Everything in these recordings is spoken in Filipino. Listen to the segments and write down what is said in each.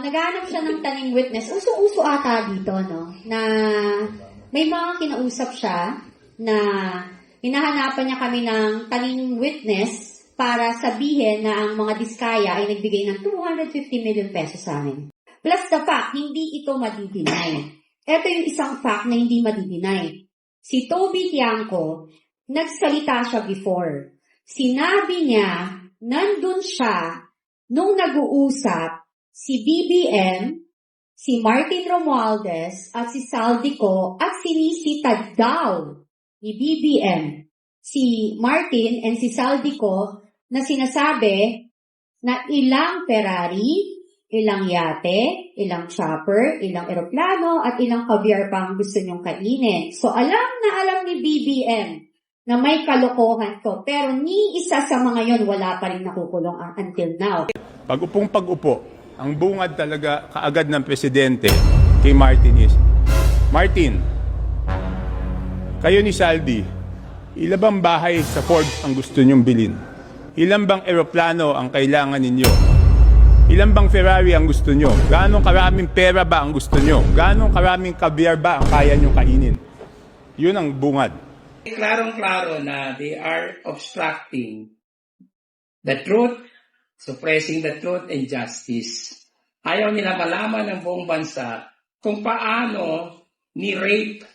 naghahanap siya ng taning witness. Uso-uso ata dito, no? Na may mga kinausap siya na hinahanapan niya kami ng taning witness para sabihin na ang mga diskaya ay nagbigay ng 250 million pesos sa amin. Plus the fact, hindi ito madidinay. Ito yung isang fact na hindi madidinay. Si Toby Tiangco, nagsalita siya before. Sinabi niya, nandun siya nung nag-uusap si BBM, si Martin Romualdez, at si Saldico, at sinisita daw ni BBM, si Martin and si Saldico, na sinasabi na ilang Ferrari, ilang yate, ilang chopper, ilang eroplano, at ilang caviar pang gusto niyong kainin. So alam na alam ni BBM na may kalokohan to. Pero ni isa sa mga yon wala pa rin nakukulong until now. Pag-upo, ang bungad talaga kaagad ng presidente kay Martin is, Martin, kayo ni Saldi, ilan bang bahay sa Forbes ang gusto nyong bilhin? Ilan bang eroplano ang kailangan ninyo? Ilan bang Ferrari ang gusto nyo? Gaano karaming pera ba ang gusto nyo? Gaano karaming caviar ba ang kaya nyong kainin? Yun ang bungad. Klarong-klaro na they are obstructing the truth, suppressing the truth and justice. Ayaw nila malaman ng buong bansa kung paano ni-rape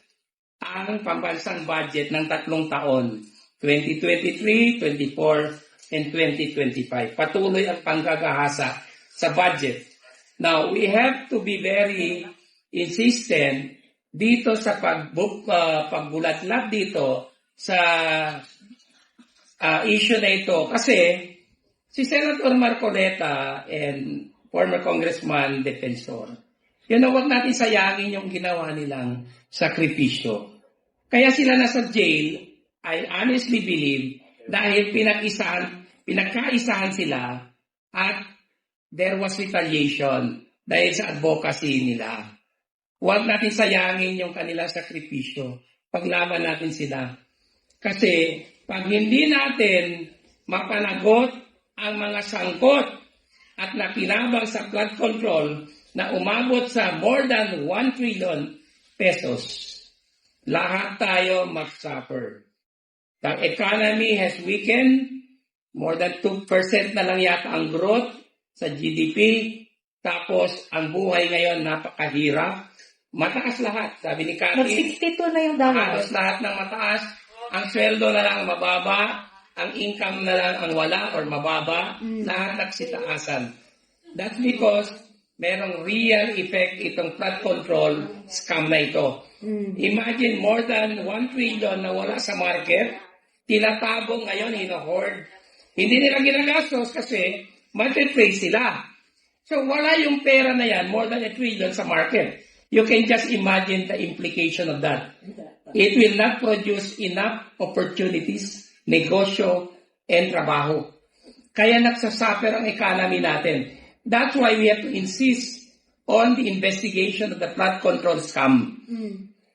ang pambansang budget ng 3 taon, 2023, 24, and 2025. Patuloy ang panggagahasa sa budget. Now, we have to be very insistent dito sa pagbulatlat dito sa issue na ito kasi si Senator Marcoleta and former Congressman Defensor, yun na wag natin sayangin yung ginawa nilang sakripisyo. Kaya sila nasa jail, I honestly believe, dahil pinagkaisahan sila at there was retaliation dahil sa advocacy nila. Huwag natin sayangin yung kanilang sakripisyo. Paglaban natin sila. Kasi pag hindi natin mapanagot ang mga sangkot at nakinabang sa flood control na umabot sa more than 1 trillion pesos, lahat tayo mag-suffer. The economy has weakened. More than 2% na lang yata ang growth sa GDP. Tapos ang buhay ngayon napakahirap. Mataas lahat, sabi ni Cathy. Mag-62 na yung dollar. Halos lahat ng mataas. Ang sweldo na lang mababa, ang income na lang ang wala or mababa, lahat nagsitaasan. That's because merong real effect itong flood control scam na ito. Imagine more than 1 trillion na wala sa market, tinatabong ngayon, hino-hoard. Hindi nila ginagastos kasi multi-trade sila. So wala yung pera na yan, more than 1 trillion sa market. You can just imagine the implication of that. It will not produce enough opportunities, negosyo, and trabaho. Kaya nagsasuffer ang economy natin. That's why we have to insist on the investigation of the flood control scam.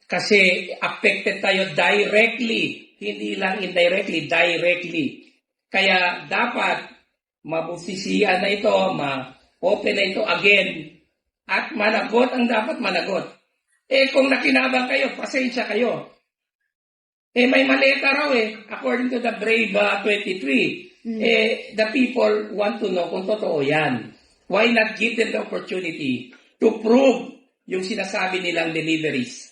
Kasi affected tayo directly, hindi lang indirectly, directly. Kaya dapat mabusisian na ito, ma-open na ito again. At managot ang dapat managot. Kung nakinabang kayo, pasensya kayo. May maleta raw according to the Brave 23. The people want to know kung totoo yan. Why not give them the opportunity to prove yung sinasabi nilang deliveries?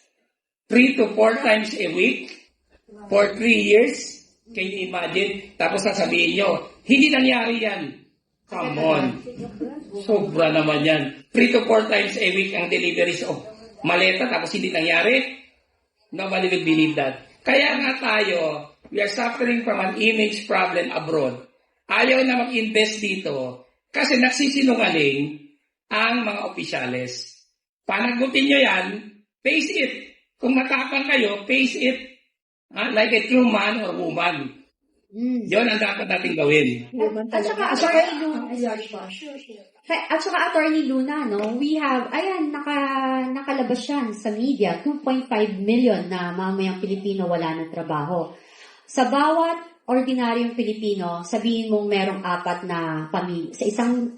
3 to 4 times a week for 3 years. Can you imagine? Tapos sasabihin nyo, hindi nangyari yan. Come on. Sobra naman yan. 3 to 4 times a week ang deliveries of maleta tapos hindi nangyari. Nobody will believe that. Kaya nga tayo, we are suffering from an image problem abroad. Ayaw na mag-invest dito kasi nagsisinungaling ang mga opisyales. Panagutin nyo yan, face it. Kung matapang kayo, face it. Like a true man or woman. Yun ang dapat natin gawin. At saka Attorney Luna, no, we have, nakalabas yan sa media, 2.5 million na mamayang Pilipino wala ng trabaho. Sa bawat ordinaryong Pilipino, sabihin mong merong 4 na pamilya, sa isang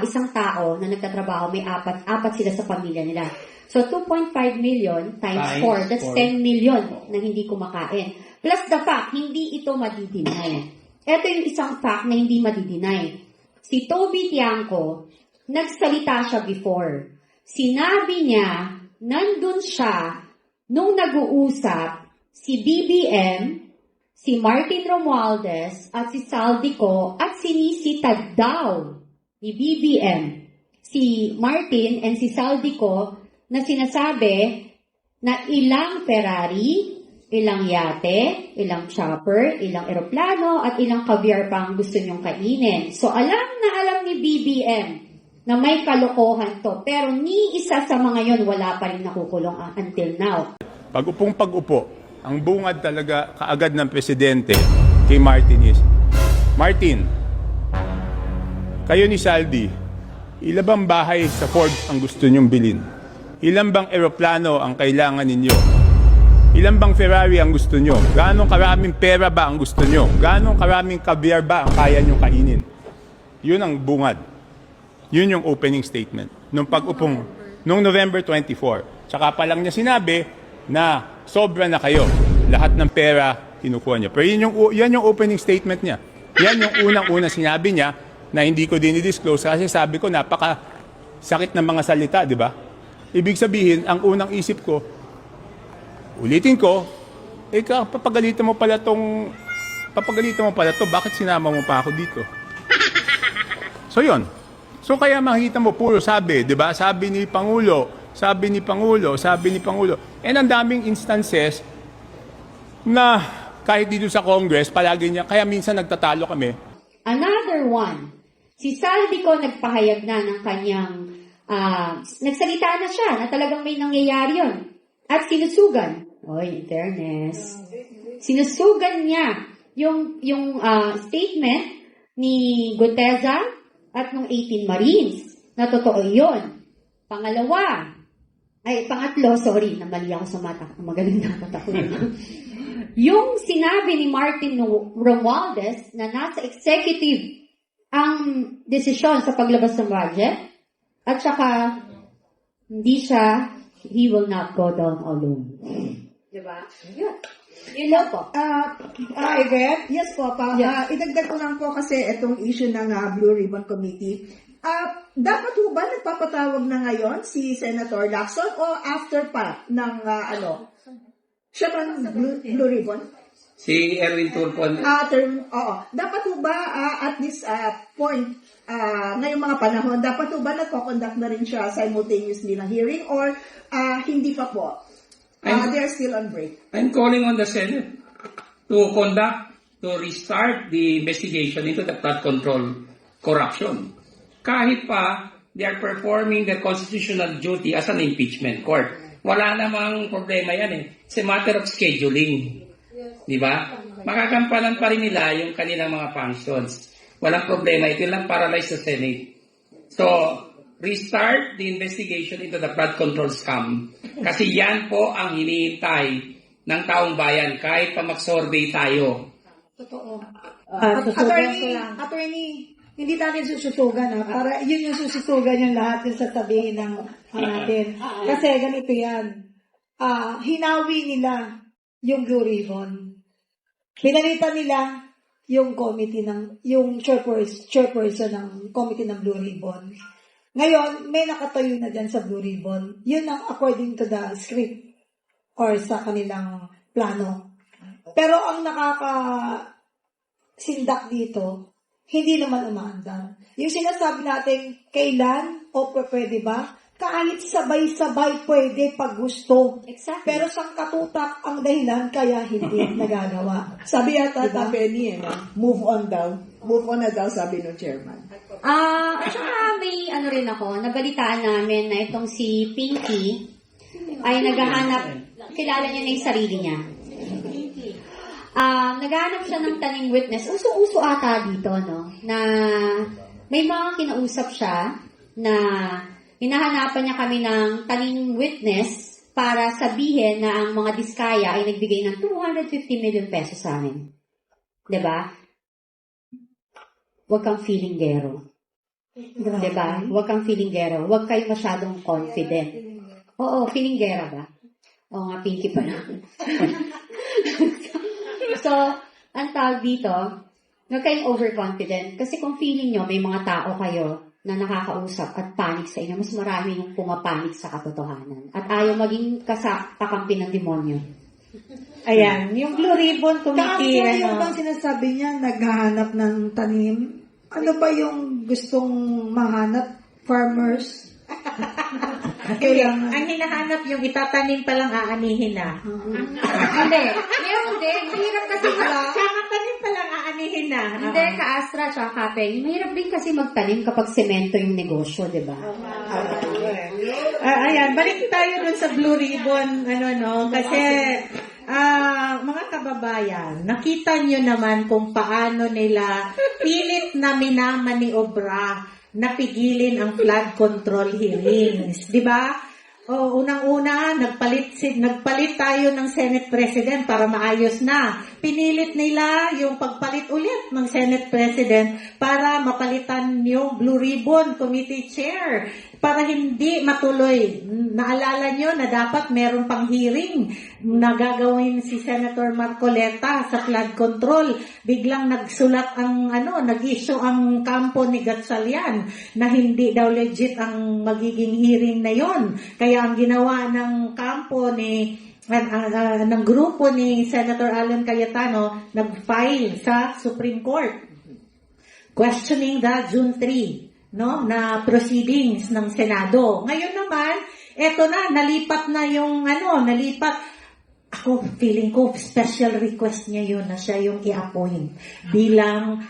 isang tao na nagtatrabaho, may apat sila sa pamilya nila. So, 2.5 million times 4, that's 10 million na hindi kumakain. Plus the fact, hindi ito madidinay. Ito yung isang fact na hindi madidinay. Si Toby Tiangco, nagsalita siya before. Sinabi niya, nandun siya nung nag-uusap si BBM, si Martin Romualdez, at si Saldico, at sinisitad daw ni BBM, si Martin and si Saldico, na sinasabi na ilang Ferrari, ilang yate, ilang chopper, ilang eroplano, at ilang caviar pa ang gusto niyong kainin. So, alam na alam ni BBM na may kalokohan to. Pero ni isa sa mga yon wala pa rin nakukulong until now. Pag-upo, ang bungad talaga kaagad ng presidente kay Martin is, Martin, kayo ni Saldi, ilan bang bahay sa Forbes ang gusto niyong bilhin? Ilan bang eroplano ang kailangan ninyo? Ilan bang Ferrari ang gusto nyo? Gaano karaming pera ba ang gusto nyo? Gaano karaming caviar ba ang kaya nyo kainin? Yun ang bungad. Yun yung opening statement. Nung November 24. Tsaka pa lang niya sinabi na sobra na kayo. Lahat ng pera kinukuha niya. Pero yan yung opening statement niya. Yan yung unang-unang sinabi niya na hindi ko dinidisclose kasi sabi ko napaka sakit ng mga salita, di ba? Ibig sabihin, ang unang isip ko, ulitin ko, papagalitan mo pala to, bakit sinama mo pa ako dito? So yun. So kaya makikita mo, puro sabi, di ba? Sabi ni Pangulo. And ang daming instances na kahit dito sa Congress, palagi niya, kaya minsan nagtatalo kami. Another one, si Saldico nagpahayag na ng kanyang, nagsalita na siya na talagang may nangyayari yun. At sinusugan. In fairness. Sinusugan niya yung statement ni Guteza at ng 18 Marines. Na totoo yun. Pangatlo, sorry, namali ako sa mata. Magaling na mata ko. Yung sinabi ni Martin Romualdez na nasa executive ang desisyon sa paglabas ng budget at saka he will not go down alone. Diba? Yun lang po. Yvette? Yes po, Yes. idagdag ko lang po kasi itong issue ng Blue Ribbon Committee. Dapat ho ba nagpapatawag na ngayon si Senator Lacson o after pa ng siya ba Blue Ribbon? Si Erwin Tulfo. Dapat ho ba at this point, ngayong mga panahon, dapat ho ba nagko-conduct na rin siya simultaneously ng hearing or hindi pa po? They're still on break. I'm calling on the Senate to restart the investigation into the flood control corruption. Kahit pa, they are performing their constitutional duty as an impeachment court. Wala namang problema yan eh. It's a matter of scheduling. Di ba? Makakampanan pa rin nila yung kanilang mga functions. Walang problema. Ito lang paralyze the Senate. So, restart the investigation into the flood control scam. Kasi yan po ang hinihintay ng taong bayan kahit pa mag-survey tayo. Totoo. Attorney, hindi natin sususugan para yun yung sususugan yung lahat yung sasabihin ng natin. Kasi ganito yan. Hinawi nila yung Blue Ribbon. Pinalitan nila yung committee yung chairperson ng committee ng Blue Ribbon. Ngayon, may nakatayo na dyan sa Blue Ribbon. Yun ang according to the script or sa kanilang plano. Pero ang nakakasindak dito, hindi naman umaandar. Yung sinasabi natin, kailan o pwede ba? Kahit sabay-sabay pwede pag gusto. Exactly. Pero sangkatutak ang dahilan kaya hindi nagagawa. Sabi yata Penny, move on daw. Move on na daw, sabi ng chairman. At saka may rin ako, nabalitaan namin na itong si Pinky ay naghahanap, kilala niya na yung sarili niya. Naghahanap siya ng taning witness. Uso-uso ata dito, no? Na may mga kinausap siya na hinahanapan niya kami ng taning witness para sabihin na ang mga diskaya ay nagbigay ng 250 million pesos sa amin. Diba? Huwag kang feeling gero. Diba? Huwag kang feelinggero. Huwag kayo masyadong confident. Oo, feelinggera ba? Oo nga, Pinky pa lang. So, ang tawag dito, huwag kayong overconfident. Kasi kung feeling nyo may mga tao kayo na nakakausap at panic sa inyo, mas marami yung pumapanik sa katotohanan. At ayaw maging kakampi ng demonyo. Ayan, yung Blue Ribbon Committee, Kaso yung bang sinasabi niya, naghahanap ng tanim, ano ba yung gustong mahanap? Farmers? Hindi, ang hinahanap yung itatanim palang aanihin na. Hindi. Meron din. Mahirap kasi Kakatanim palang aanihin na. Hindi, ka-Astra tsaka Kape. Mahirap din kasi magtanim kapag semento yung negosyo, di ba? Ayan, balik tayo dun sa Blue Ribbon, kasi mga kababayan, nakita nyo naman kung paano nila pilit na minamaniobra na pigilin ang flood control hearings, di ba? O unang-una, nagpalit tayo ng Senate President para maayos na. Pinilit nila yung pagpalit ulit ng Senate President para mapalitan yung Blue Ribbon Committee Chair para hindi matuloy. Naalala nyo na dapat meron pang hearing na gagawin si Senator Marcoleta sa flood control. Biglang nagsulat nag-issue ang kampo ni Gatchalian na hindi daw legit ang magiging hearing na yon. Kaya ang ginawa ng kampo ng grupo ni Senator Alan Cayetano, nag-file sa Supreme Court questioning the June 3 na proceedings ng Senado. Ngayon naman, eto na, nalipat na yung ako, feeling ko, special request niya yun na siya yung i-appoint bilang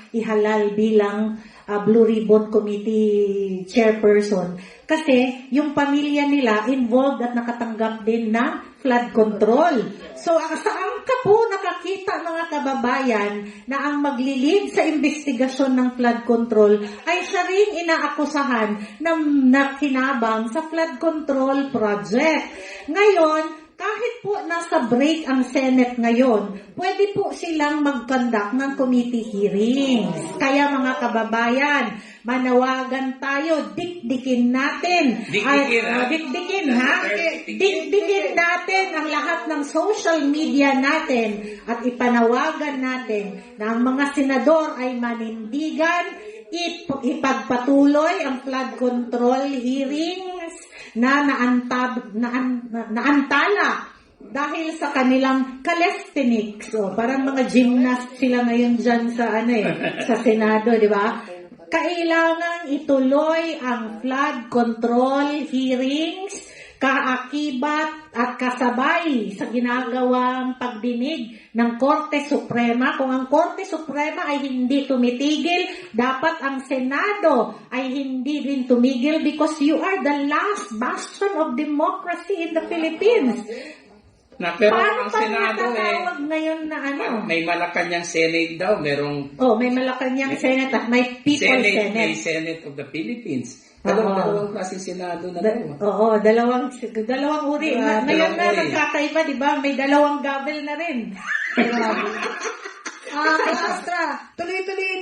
Blue Ribbon Committee chairperson. Kasi yung pamilya nila involved at nakatanggap din na flood control. So, saan ka po nakakita, mga kababayan, na ang maglilid sa investigasyon ng flood control ay siya rin inaakusahan na nakinabang sa flood control project. Ngayon, kahit po nasa break ang Senate ngayon, pwede po silang mag-conduct ng committee hearings. Kaya mga kababayan, manawagan tayo, dikdikin natin. Dikdikin natin ang lahat ng social media natin at ipanawagan natin na ang mga senador ay manindigan, ipagpatuloy ang flood control hearings na naantala dahil sa kanilang calisthenics. Parang mga gymnast sila ngayon dyan sa Senado, di ba? Kailangan ituloy ang flood control hearings kaakibat at kasabay sa ginagawang pagdinig ng Korte Suprema. Kung ang Korte Suprema ay hindi tumitigil, dapat ang Senado ay hindi din tumigil because you are the last bastion of democracy in the Philippines. Pero Paano ang Senado ngayon na may Malacanang Senate daw, merong may Malacanang Senate at may People's Senate. May Senate of the Philippines. Dalawang klaseng Senado na daw. Dalawang uri. Ngayon na uri. nagkakaiba, di ba? May dalawang gavel na rin. Astra, tuloy-tuloy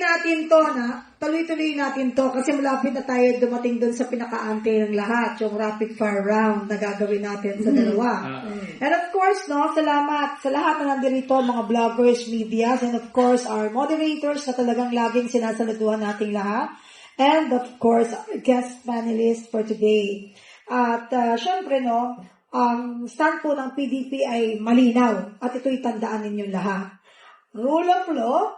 natin to kasi malapit na tayo dumating dun sa pinaka-ante ng lahat, yung rapid fire round na gagawin natin sa dalawa. And of course, salamat sa lahat na nandirito, mga bloggers, medias, and of course, our moderators na talagang laging sinasaluduhan nating lahat. And of course, our guest panelist for today. At syempre, ang stand po ng PDP ay malinaw at ito'y tandaan ninyong lahat. Rule of law,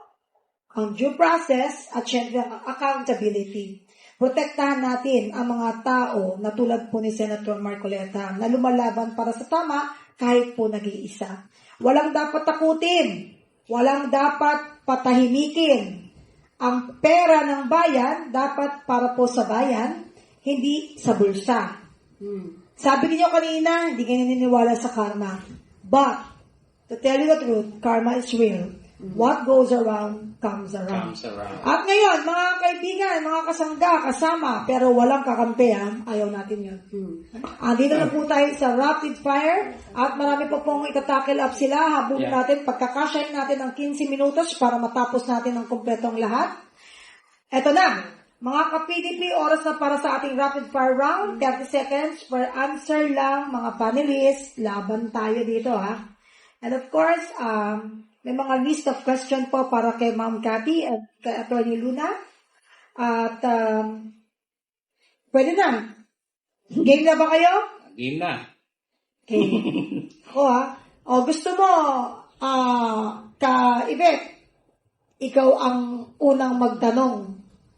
ang due process, at syempre ang accountability. Protektahan natin ang mga tao na tulad po ni Senator Marcoleta na lumalaban para sa tama kahit po nag-iisa. Walang dapat takutin. Walang dapat patahimikin. Ang pera ng bayan dapat para po sa bayan, hindi sa bulsa. Sabi niyo kanina, hindi kayo naniniwala sa karma. But, to tell you the truth, karma is real. What goes around, comes around. At ngayon, mga kaibigan, mga kasangga, kasama, pero walang kakampi, ayaw natin yun. Dito na po tayo sa rapid fire, at marami pa pong itatakil up sila, habang natin, pagkakasyahin natin ang 15 minutos para matapos natin ang kumpletong lahat. Eto na, Mga ka-PDP, oras na para sa ating rapid fire round. 30 seconds per answer lang, mga panelists. Laban tayo dito, ha? And of course, may mga list of question po para kay Ma'am Cathy at kay Atty. Luna. At, pwede na. Game na ba kayo? Game na. Okay. Ako, ha? O, gusto mo, ka-Ibet, ikaw ang unang magtanong.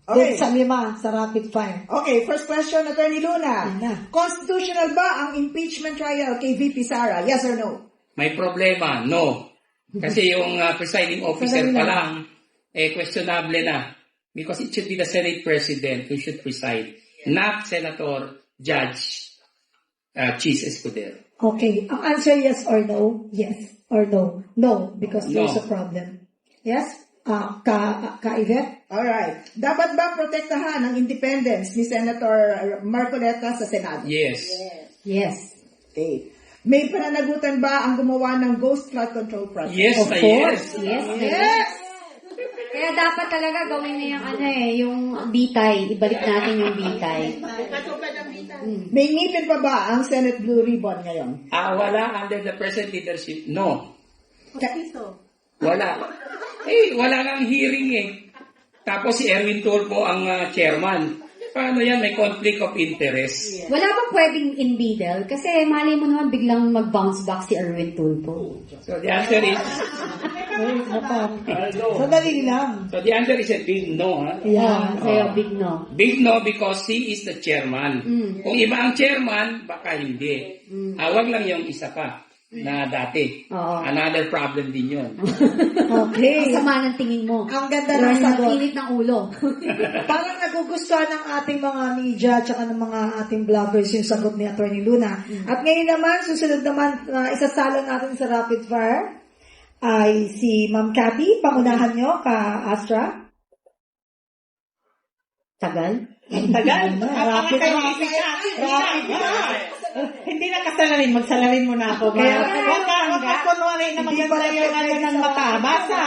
Okay. Sa 5 sa rapid fire. Okay, first question, Attorney Luna. Yan na. Constitutional ba ang impeachment trial kay VP Sara? Yes or no? May problema, no. Kasi yung presiding officer Sandali pa lang. lang, questionable na. Because it should be the Senate President who should preside, not Senator Judge Cheese Escudero. Okay. Ang answer yes or no? Yes or no? No, because No. there's a problem. Yes? Ka-Yvette? Alright. Dapat ba protektahan ang independence ni Senator Marcoleta sa Senado? Yes. Yes. Okay. May pananagutan ba ang gumawa ng ghost flood control project? Yes Of na course. yes. Yes. Kaya dapat talaga gawin na yung yung bitay. Ibalik natin yung bitay. May ngipin pa ba ang Senate Blue Ribbon ngayon? Wala under the present leadership, no. Ka- Wala. Wala nang hearing eh. Tapos si Erwin Tulfo ang chairman. Paano yan? May conflict of interest. Wala bang pwedeng in middle? Kasi malay mo naman biglang mag-bounce back si Erwin Tulfo. So the answer is, Sandali lang. so the answer is a big no. Ha? Yeah, sa'yo, big no. Big no because he is the chairman. Kung iba ang chairman, baka hindi. Wag lang yung isa pa na dati. Oo. Another problem din yun. Okay. Ang sama ng tingin mo. Ang ganda ng sagot. Init ng ulo. Parang nagugustuhan ng ating mga media at ng mga ating vloggers yung sagot ni Atty. Luna. At ngayon naman, susunod naman na isasalo natin sa rapid fire ay si Ma'am Cathy. Pangunahan nyo, ka-Astra. Tagal. Tagal. Rapid Hindi na kasalarin. Magsalarin mo na ako. Kaya huwag ka kunwari na Hindi maganda pala yung pwede ng sa- mata. Basa.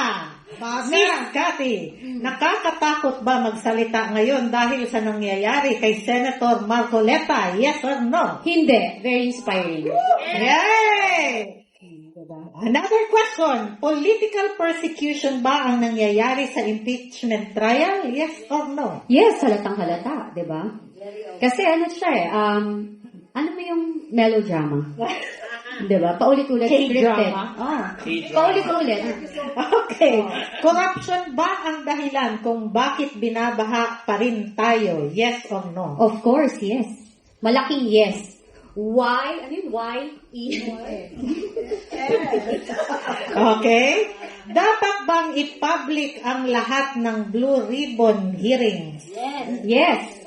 Basa. Miss Cathy, nakakatakot ba magsalita ngayon dahil sa nangyayari kay Senator Marcoleta? Yes or no? Hindi. Very inspiring. Yay! Another question. Political persecution ba ang nangyayari sa impeachment trial? Yes or no? Yes, halatang halata, di ba? Kasi ano siya ano mo yung melodrama? Di ba? Paulit-ulit. scripted. K-drama? K-drama. Paulit-ulit. Okay. Corruption ba ang dahilan kung bakit binabaha pa rin tayo? Yes or no? Of course, yes. Malaking yes. Why? Ano yun? Why? Okay. Dapat bang i-public ang lahat ng Blue Ribbon hearings? Yes.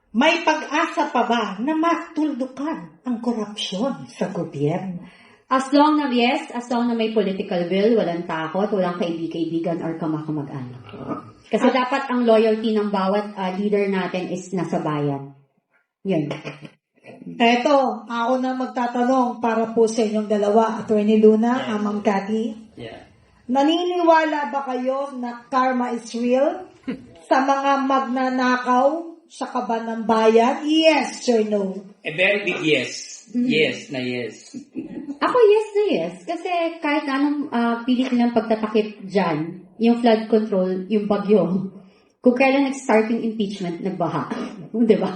May pag-asa pa ba na matuldukan ang korupsyon sa gobyerno? As long na may political will, walang takot, walang kaibigan or kamag-anak. Kasi dapat ang loyalty ng bawat leader natin is nasa bayan. Yun. Eto, ako na magtatanong para po sa inyong dalawa, Atty. Luna, Ma'am Cathy. Yeah. Naniniwala ba kayo na karma is real sa mga magnanakaw sa kaban ng bayan? Yes or no? A very big yes. Yes na yes. Ako yes na yes. Kasi kahit anong pilit nilang pagtatakip dyan, yung flood control, yung bagyo, kung kailan nag-start yung impeachment, nagbaha. Di ba?